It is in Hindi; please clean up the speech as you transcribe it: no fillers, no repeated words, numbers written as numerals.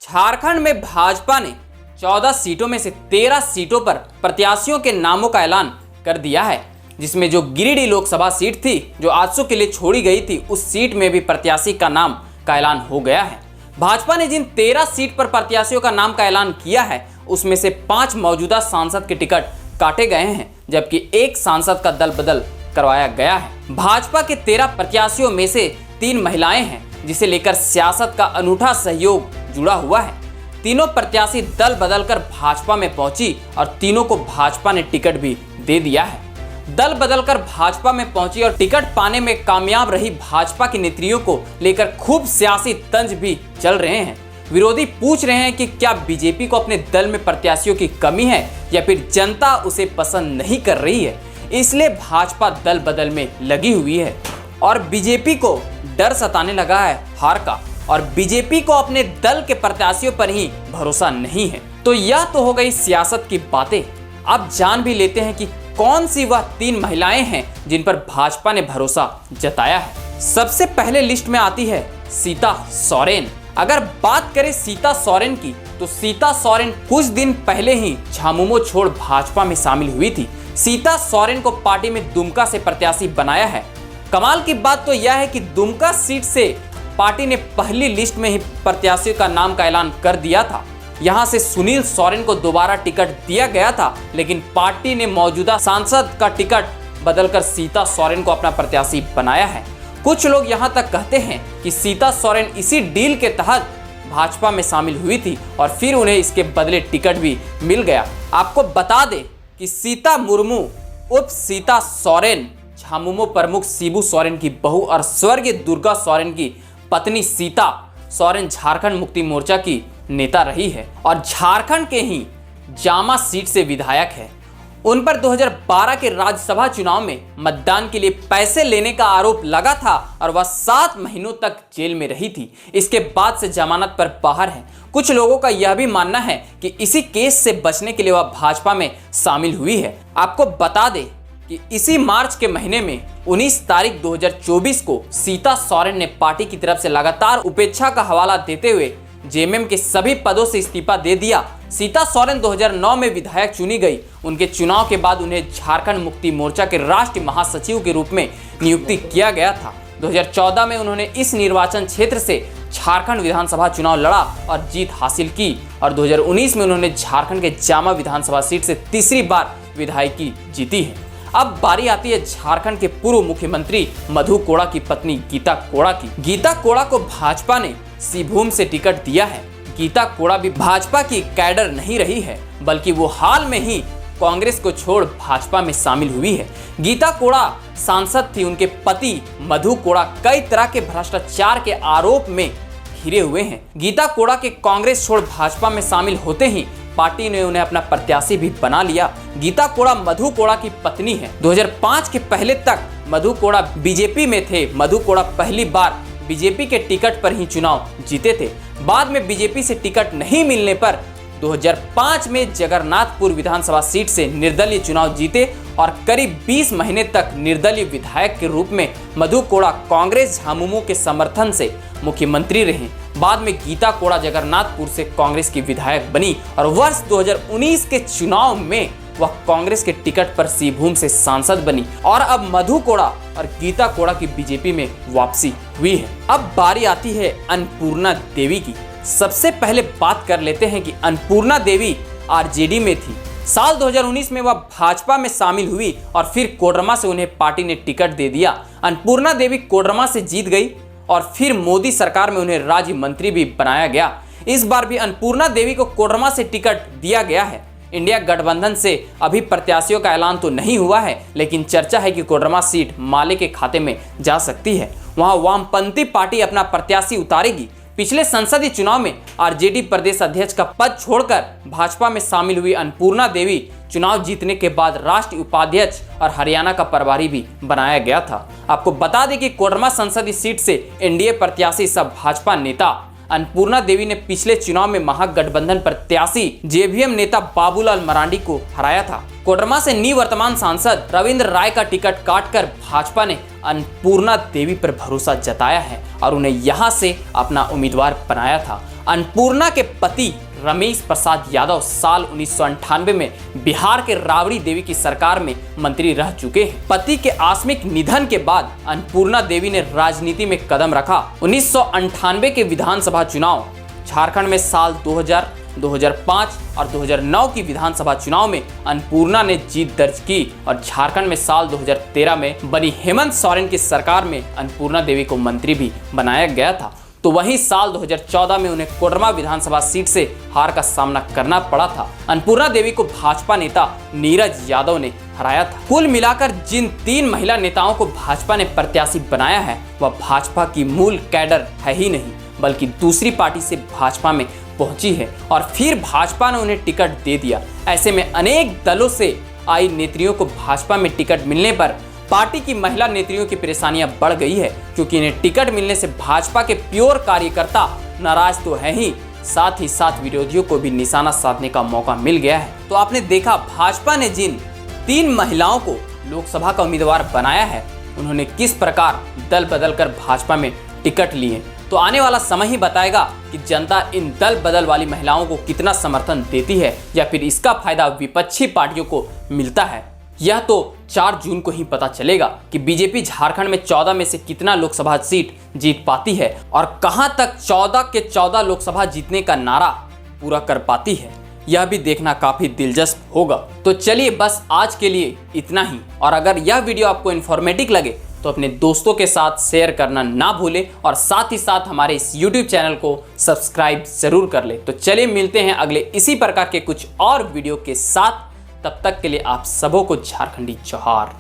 झारखंड में भाजपा ने 14 सीटों में से 13 सीटों पर प्रत्याशियों के नामों का ऐलान कर दिया है, जिसमें जो गिरिडीह लोकसभा सीट थी जो आजसू के लिए छोड़ी गई थी, उस सीट में भी प्रत्याशी का नाम का ऐलान हो गया है। भाजपा ने जिन 13 सीट पर प्रत्याशियों का नाम का ऐलान किया है, उसमें से 5 मौजूदा सांसद के टिकट काटे गए हैं, जबकि एक सांसद का दल बदल करवाया गया है। भाजपा के 13 प्रत्याशियों में से 3 महिलाएं हैं, जिसे लेकर सियासत का अनूठा सहयोग जुड़ा हुआ है। तीनों प्रत्याशी दल बदलकर भाजपा में पहुंची और तीनों को भाजपा ने टिकट भी दे दिया है। दल बदलकर भाजपा में पहुंची और टिकट पाने में कामयाब रही भाजपा की नेत्रियों को लेकर खूब सियासी तंज भी चल रहे हैं। विरोधी पूछ रहे हैं कि क्या बीजेपी को अपने दल में प्रत्याशियों की कमी है या फिर जनता उसे पसंद नहीं कर रही है, इसलिए भाजपा दल बदल में लगी हुई है और बीजेपी को डर सताने लगा है हार का, और बीजेपी को अपने दल के प्रत्याशियों पर ही भरोसा नहीं है। तो यह तो हो गई सियासत की बातें। अब जान भी लेते हैं कि कौन सी वह 3 महिलाएं हैं जिन पर भाजपा ने भरोसा जताया है। सबसे पहले लिस्ट में आती है सीता सोरेन। अगर बात करें सीता सोरेन की, तो सीता सोरेन कुछ दिन पहले ही झामुमो छोड़ भाजपा में शामिल हुई थी। सीता सोरेन को पार्टी में दुमका से प्रत्याशी बनाया है। कमाल की बात तो यह है कि दुमका सीट से पार्टी ने पहली लिस्ट में ही प्रत्याशियों का नाम का ऐलान कर दिया था। यहां से सुनील सोरेन को दोबारा टिकट दिया गया था, लेकिन पार्टी ने मौजूदा सांसद का टिकट बदलकर सीता सोरेन को अपना प्रत्याशी बनाया है। कुछ लोग यहां तक कहते हैं कि सीता सोरेन इसी डील के तहत भाजपा में शामिल हुई थी और फिर उन्हें इसके बदले टिकट भी मिल गया। आपको बता दें कि सीता मुर्मू उर्फ सीता सोरेन झामुमो प्रमुख शिबू सोरेन की बहू और स्वर्गीय दुर्गा सोरेन की पत्नी सीता सोरेन झारखंड मुक्ति मोर्चा की नेता रही है और झारखंड के ही जामा सीट से विधायक है। उन पर 2012 के राज्यसभा चुनाव में मतदान के लिए पैसे लेने का आरोप लगा था और वह 7 महीनों तक जेल में रही थी। इसके बाद से जमानत पर बाहर है। कुछ लोगों का यह भी मानना है कि इसी केस से बचने के लिए वह भाजपा में शामिल हुई है। आपको बता दें कि इसी मार्च के महीने में 19 तारीख 2024 को सीता सोरेन ने पार्टी की तरफ से लगातार उपेक्षा का हवाला देते हुए जेएमएम के सभी पदों से इस्तीफा दे दिया। सीता सोरेन 2009 में विधायक चुनी गई। उनके चुनाव के बाद उन्हें झारखंड मुक्ति मोर्चा के राष्ट्रीय महासचिव के रूप में नियुक्ति किया गया था। 2014 में उन्होंने इस निर्वाचन क्षेत्र से झारखंड विधानसभा चुनाव लड़ा और जीत हासिल की और 2019 में उन्होंने झारखंड के जामा विधानसभा सीट से तीसरी बार विधायकी जीती है। अब बारी आती है झारखंड के पूर्व मुख्यमंत्री मधु कोड़ा की पत्नी गीता कोड़ा की। गीता कोड़ा को भाजपा ने सिंहभूम से टिकट दिया है। गीता कोड़ा भी भाजपा की कैडर नहीं रही है, बल्कि वो हाल में ही कांग्रेस को छोड़ भाजपा में शामिल हुई है। गीता कोड़ा सांसद थी। उनके पति मधु कोड़ा कई तरह के भ्रष्टाचार के आरोप में घिरे हुए हैं। गीता कोड़ा के कांग्रेस छोड़ भाजपा में शामिल होते ही पार्टी ने उन्हें अपना प्रत्याशी भी बना लिया। गीता कोड़ा मधु कोड़ा की पत्नी है। 2005 के पहले तक मधु कोड़ा बीजेपी में थे। मधु कोड़ा पहली बार बीजेपी के टिकट पर ही चुनाव जीते थे। बाद में बीजेपी से टिकट नहीं मिलने पर 2005 में जगन्नाथपुर विधानसभा सीट से निर्दलीय चुनाव जीते और करीब 20 महीने तक निर्दलीय विधायक के रूप में मधु कोड़ा कांग्रेस झामुमो के समर्थन से मुख्यमंत्री रहे। बाद में गीता कोड़ा जगन्नाथपुर से कांग्रेस की विधायक बनी और वर्ष 2019 के चुनाव में वह कांग्रेस के टिकट पर सिंहभूम से सांसद बनी और अब मधु कोड़ा और गीता कोड़ा की बीजेपी में वापसी हुई है। अब बारी आती है अन्नपूर्णा देवी की। सबसे पहले बात कर लेते हैं कि अन्नपूर्णा देवी आरजेडी में थी। साल 2019 में वह भाजपा में शामिल हुई और फिर कोडरमा से उन्हें पार्टी ने टिकट दे दिया। अन्नपूर्णा देवी कोडरमा से जीत गई और फिर मोदी सरकार में उन्हें राज्य मंत्री भी बनाया गया। इस बार भी अन्नपूर्णा देवी को कोडरमा से टिकट दिया गया है। इंडिया गठबंधन से अभी प्रत्याशियों का ऐलान तो नहीं हुआ है, लेकिन चर्चा है कि कोडरमा सीट माले के खाते में जा सकती है। वहां वामपंथी पार्टी अपना प्रत्याशी उतारेगी। पिछले संसदीय चुनाव में आरजेडी प्रदेश अध्यक्ष का पद छोड़कर भाजपा में शामिल हुई अन्नपूर्णा देवी चुनाव जीतने के बाद राष्ट्रीय उपाध्यक्ष और हरियाणा का प्रभारी भी बनाया गया था। आपको बता दें कि कोडरमा संसदीय सीट से एनडीए प्रत्याशी सब भाजपा नेता अन्नपूर्णा देवी ने पिछले चुनाव में महागठबंधन प्रत्याशी जेवीएम नेता बाबूलाल मरांडी को हराया था। कोडरमा से निवर्तमान सांसद रविंद्र राय का टिकट काटकर भाजपा ने अन्नपूर्णा देवी पर भरोसा जताया है और उन्हें यहां से अपना उम्मीदवार बनाया था। अन्नपूर्णा के पति रमेश प्रसाद यादव साल 1998 में बिहार के राबड़ी देवी की सरकार में मंत्री रह चुके हैं। पति के आकस्मिक निधन के बाद अन्नपूर्णा देवी ने राजनीति में कदम रखा। 1998 के विधानसभा चुनाव, झारखंड में साल 2000, 2005 और 2009 की विधानसभा चुनाव में अन्नपूर्णा ने जीत दर्ज की और झारखंड में साल 2013 में बनी हेमंत सोरेन की सरकार में अन्नपूर्णा देवी को मंत्री भी बनाया गया था। तो वहीं साल 2014 में उन्हें कोडरमा विधानसभा सीट से हार का सामना करना पड़ा था। अन्नपूर्णा देवी को भाजपा नेता नीरज यादव ने हराया था। कुल मिलाकर जिन 3 महिला नेताओं को भाजपा ने प्रत्याशी बनाया है वह भाजपा की मूल कैडर है ही नहीं, बल्कि दूसरी पार्टी से भाजपा में पहुंची है और फिर भाजपा ने उन्हें टिकट दे दिया। ऐसे में अनेक दलों से आई नेत्रियों को भाजपा में टिकट मिलने पर पार्टी की महिला नेत्रियों की परेशानियां बढ़ गई है, क्योंकि इन्हें टिकट मिलने से भाजपा के प्योर कार्यकर्ता नाराज तो है ही साथ विरोधियों को भी निशाना साधने का मौका मिल गया है। तो आपने देखा भाजपा ने जिन 3 महिलाओं को लोकसभा का उम्मीदवार बनाया है उन्होंने किस प्रकार दल बदल कर भाजपा में टिकट लिए। तो आने वाला समय ही बताएगा कि जनता इन दल बदल वाली महिलाओं को कितना समर्थन देती है या फिर इसका फायदा विपक्षी पार्टियों को मिलता है। यह तो 4 जून को ही पता चलेगा कि बीजेपी झारखंड में 14 में से कितना लोकसभा सीट जीत पाती है और कहां तक 14 के 14 लोकसभा जीतने का नारा पूरा कर पाती है। यह भी देखना काफी दिलचस्प होगा। तो चलिए बस आज के लिए इतना ही, और अगर यह वीडियो आपको इन्फॉर्मेटिव लगे तो अपने दोस्तों के साथ शेयर करना ना भूलें और साथ ही साथ हमारे इस YouTube चैनल को सब्सक्राइब जरूर कर ले। तो चलिए मिलते हैं अगले इसी प्रकार के कुछ और वीडियो के साथ। तब तक के लिए आप सबों को झारखंडी जोहार।